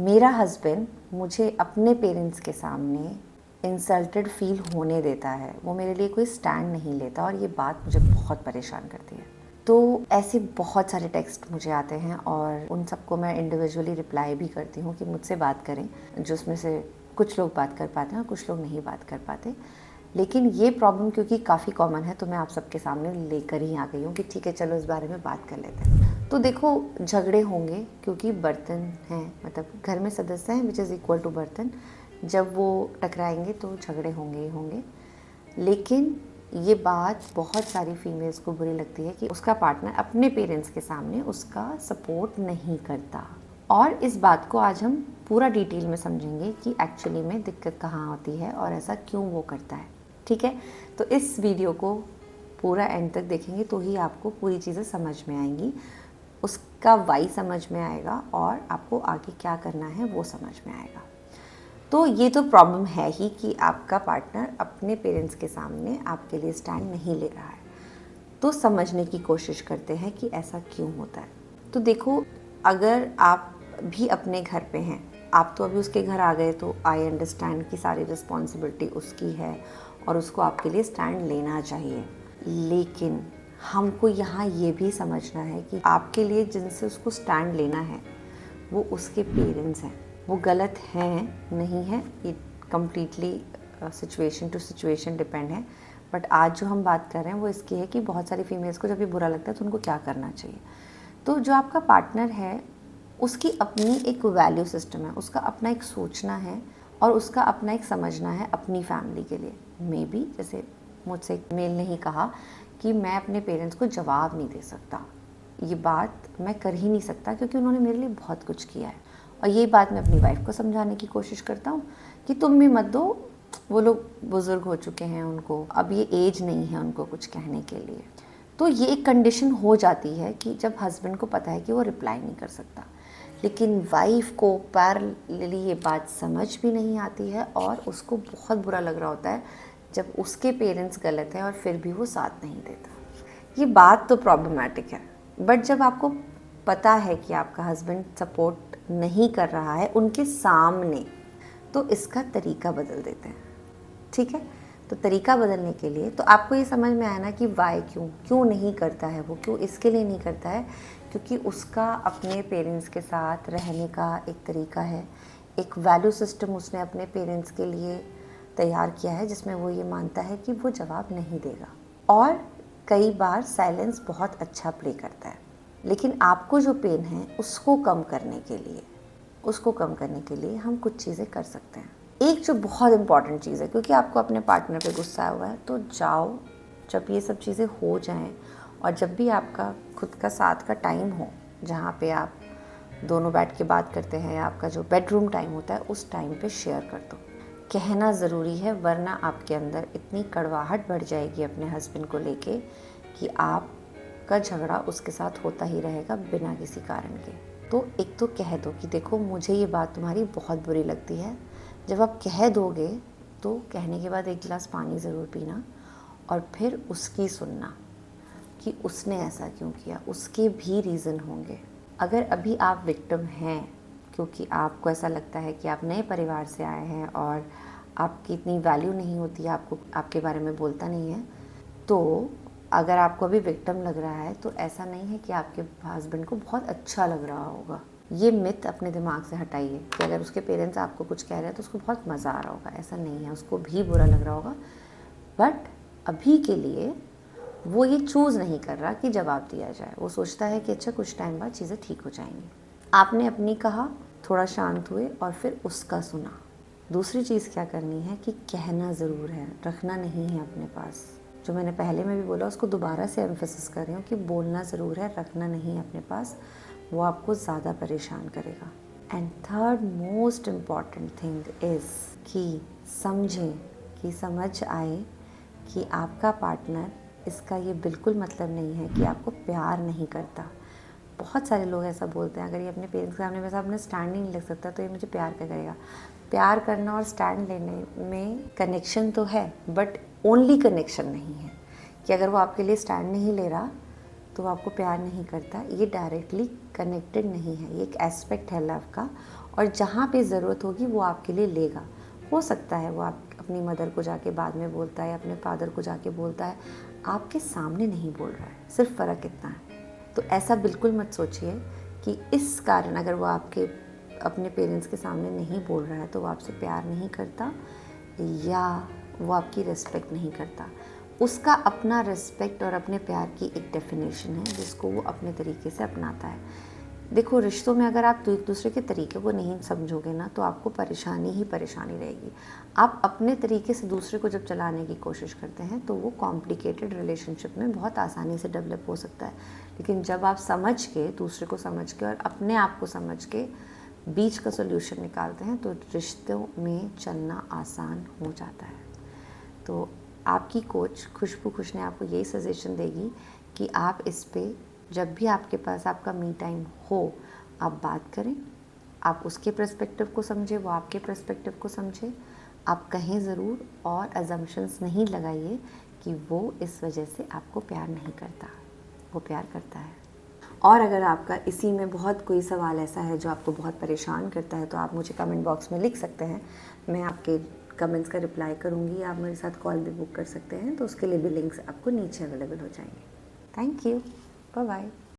मेरा हस्बैंड मुझे अपने पेरेंट्स के सामने इंसल्टेड फील होने देता है, वो मेरे लिए कोई स्टैंड नहीं लेता और ये बात मुझे बहुत परेशान करती है। तो ऐसे बहुत सारे टेक्स्ट मुझे आते हैं और उन सबको मैं इंडिविजुअली रिप्लाई भी करती हूँ कि मुझसे बात करें, जो उसमें से कुछ लोग बात कर पाते हैं और कुछ लोग नहीं बात कर पाते। लेकिन ये प्रॉब्लम क्योंकि काफ़ी कॉमन है तो मैं आप सबके सामने लेकर ही आ गई हूँ कि ठीक है चलो इस बारे में बात कर लेते हैं। तो देखो, झगड़े होंगे क्योंकि बर्तन हैं, मतलब घर में सदस्य हैं विच इज़ इक्वल टू बर्तन। जब वो टकराएंगे तो झगड़े होंगे ही होंगे। लेकिन ये बात बहुत सारी फीमेल्स को बुरी लगती है कि उसका पार्टनर अपने पेरेंट्स के सामने उसका सपोर्ट नहीं करता। और इस बात को आज हम पूरा डिटेल में समझेंगे कि एक्चुअली में दिक्कत कहाँ होती है और ऐसा क्यों वो करता है। ठीक है, तो इस वीडियो को पूरा एंड तक देखेंगे तो ही आपको पूरी चीज़ें समझ में आएंगी, उसका वाई समझ में आएगा और आपको आगे क्या करना है वो समझ में आएगा। तो ये तो प्रॉब्लम है ही कि आपका पार्टनर अपने पेरेंट्स के सामने आपके लिए स्टैंड नहीं ले रहा है। तो समझने की कोशिश करते हैं कि ऐसा क्यों होता है। तो देखो, अगर आप भी अपने घर पे हैं, आप तो अभी उसके घर आ गए, तो आई अंडरस्टैंड कि सारी रिस्पॉन्सिबिलिटी उसकी है और उसको आपके लिए स्टैंड लेना चाहिए। लेकिन हमको यहाँ ये भी समझना है कि आपके लिए जिनसे उसको स्टैंड लेना है वो उसके पेरेंट्स हैं। वो गलत हैं नहीं है, ये completely situation to situation depend है। बट आज जो हम बात कर रहे हैं वो इसकी है कि बहुत सारी फीमेल्स को जब ये बुरा लगता है तो उनको क्या करना चाहिए। तो जो आपका पार्टनर है उसकी अपनी एक वैल्यू सिस्टम है, उसका अपना एक सोचना है और उसका अपना एक समझना है अपनी फैमिली के लिए। मे बी जैसे मुझसे एक मेल ने ही कहा कि मैं अपने पेरेंट्स को जवाब नहीं दे सकता, ये बात मैं कर ही नहीं सकता क्योंकि उन्होंने मेरे लिए बहुत कुछ किया है। और यही बात मैं अपनी वाइफ को समझाने की कोशिश करता हूँ कि तुम भी मत दो, वो लोग बुज़ुर्ग हो चुके हैं, उनको अब ये एज नहीं है उनको कुछ कहने के लिए। तो ये एक कंडीशन हो जाती है कि जब हस्बैंड को पता है कि वो रिप्लाई नहीं कर सकता, लेकिन वाइफ को पैरेलली ये बात समझ भी नहीं आती है और उसको बहुत बुरा लग रहा होता है जब उसके पेरेंट्स गलत हैं और फिर भी वो साथ नहीं देता। ये बात तो प्रॉब्लमैटिक है। बट जब आपको पता है कि आपका हस्बैंड सपोर्ट नहीं कर रहा है उनके सामने, तो इसका तरीका बदल देते हैं। ठीक है, तो तरीका बदलने के लिए तो आपको ये समझ में आया ना कि वाई क्यों नहीं करता है वो, क्यों इसके लिए नहीं करता है, क्योंकि उसका अपने पेरेंट्स के साथ रहने का एक तरीका है, एक वैल्यू सिस्टम उसने अपने पेरेंट्स के लिए तैयार किया है जिसमें वो ये मानता है कि वो जवाब नहीं देगा। और कई बार साइलेंस बहुत अच्छा प्ले करता है। लेकिन आपको जो पेन है उसको कम करने के लिए हम कुछ चीज़ें कर सकते हैं। एक जो बहुत इम्पॉर्टेंट चीज़ है, क्योंकि आपको अपने पार्टनर पे गुस्सा हुआ है, तो जाओ, जब ये सब चीज़ें हो जाएं और जब भी आपका खुद का साथ का टाइम हो जहाँ पे आप दोनों बैठ के बात करते हैं या आपका जो बेडरूम टाइम होता है उस टाइम पे शेयर कर दो। कहना ज़रूरी है, वरना आपके अंदर इतनी कड़वाहट बढ़ जाएगी अपने हस्बैंड को लेके कि आपका झगड़ा उसके साथ होता ही रहेगा बिना किसी कारण के। तो एक तो कह दो कि देखो मुझे ये बात तुम्हारी बहुत बुरी लगती है। जब आप कह दोगे तो कहने के बाद एक गिलास पानी ज़रूर पीना और फिर उसकी सुनना कि उसने ऐसा क्यों किया, उसके भी रीज़न होंगे। अगर अभी आप विक्टिम हैं क्योंकि आपको ऐसा लगता है कि आप नए परिवार से आए हैं और आपकी इतनी वैल्यू नहीं होती, आपको आपके बारे में बोलता नहीं है, तो अगर आपको अभी विक्टिम लग रहा है तो ऐसा नहीं है कि आपके हस्बैंड को बहुत अच्छा लग रहा होगा। ये मिथ अपने दिमाग से हटाइए कि अगर उसके पेरेंट्स आपको कुछ कह रहे हैं तो उसको बहुत मज़ा आ रहा होगा, ऐसा नहीं है, उसको भी बुरा लग रहा होगा। बट अभी के लिए वो ये चूज़ नहीं कर रहा कि जवाब दिया जाए, वो सोचता है कि अच्छा कुछ टाइम बाद चीज़ें ठीक हो जाएंगी। आपने अपनी कहा, थोड़ा शांत हुए और फिर उसका सुना। दूसरी चीज़ क्या करनी है कि कहना ज़रूर है, रखना नहीं है अपने पास। जो मैंने पहले में भी बोला उसको दोबारा से एम्फेसिस कर रही हूँ कि बोलना ज़रूर है, रखना नहीं है अपने पास, वो आपको ज़्यादा परेशान करेगा। And third most important thing is कि समझें, कि समझ आए कि आपका पार्टनर, इसका ये बिल्कुल मतलब नहीं है कि आपको प्यार नहीं करता। बहुत सारे लोग ऐसा बोलते हैं, अगर ये अपने पेरेंट्स के सामने वैसा अपना स्टैंड नहीं ले सकता तो ये मुझे प्यार क्या करेगा। प्यार करना और स्टैंड लेने में कनेक्शन तो है, बट ओनली कनेक्शन नहीं है कि अगर वो आपके लिए स्टैंड नहीं ले रहा तो वो आपको प्यार नहीं करता। ये डायरेक्टली कनेक्टेड नहीं है, ये एक एस्पेक्ट है लव का और जहाँ पे ज़रूरत होगी वो आपके लिए लेगा। हो सकता है वो आप अपनी मदर को जाके बाद में बोलता है, अपने फादर को जाके बोलता है, आपके सामने नहीं बोल रहा है, सिर्फ फ़र्क इतना है। तो ऐसा बिल्कुल मत सोचिए कि इस कारण अगर वो आपके अपने पेरेंट्स के सामने नहीं बोल रहा है तो वो आपसे प्यार नहीं करता या वो आपकी रिस्पेक्ट नहीं करता। उसका अपना रिस्पेक्ट और अपने प्यार की एक डेफिनेशन है जिसको वो अपने तरीके से अपनाता है। देखो, रिश्तों में अगर आप एक दूसरे के तरीके को नहीं समझोगे ना तो आपको परेशानी ही परेशानी रहेगी। आप अपने तरीके से दूसरे को जब चलाने की कोशिश करते हैं तो वो कॉम्प्लिकेटेड रिलेशनशिप में बहुत आसानी से डेवलप हो सकता है। लेकिन जब आप समझ के, दूसरे को समझ के और अपने आप को समझ के बीच का सोल्यूशन निकालते हैं तो रिश्तों में चलना आसान हो जाता है। तो आपकी कोच खुशबू खुश ने आपको यही सजेशन देगी कि आप इस पे जब भी आपके पास आपका मी टाइम हो आप बात करें, आप उसके पर्सपेक्टिव को समझें, वो आपके पर्सपेक्टिव को समझे। आप कहें ज़रूर और अजम्पशंस नहीं लगाइए कि वो इस वजह से आपको प्यार नहीं करता, वो प्यार करता है। और अगर आपका इसी में बहुत कोई सवाल ऐसा है जो आपको बहुत परेशान करता है तो आप मुझे कमेंट बॉक्स में लिख सकते हैं। मैं आपके कमेंट्स का रिप्लाई करूँगी। आप मेरे साथ कॉल भी बुक कर सकते हैं, तो उसके लिए भी लिंक्स आपको नीचे अवेलेबल हो जाएंगे। Thank you, bye bye.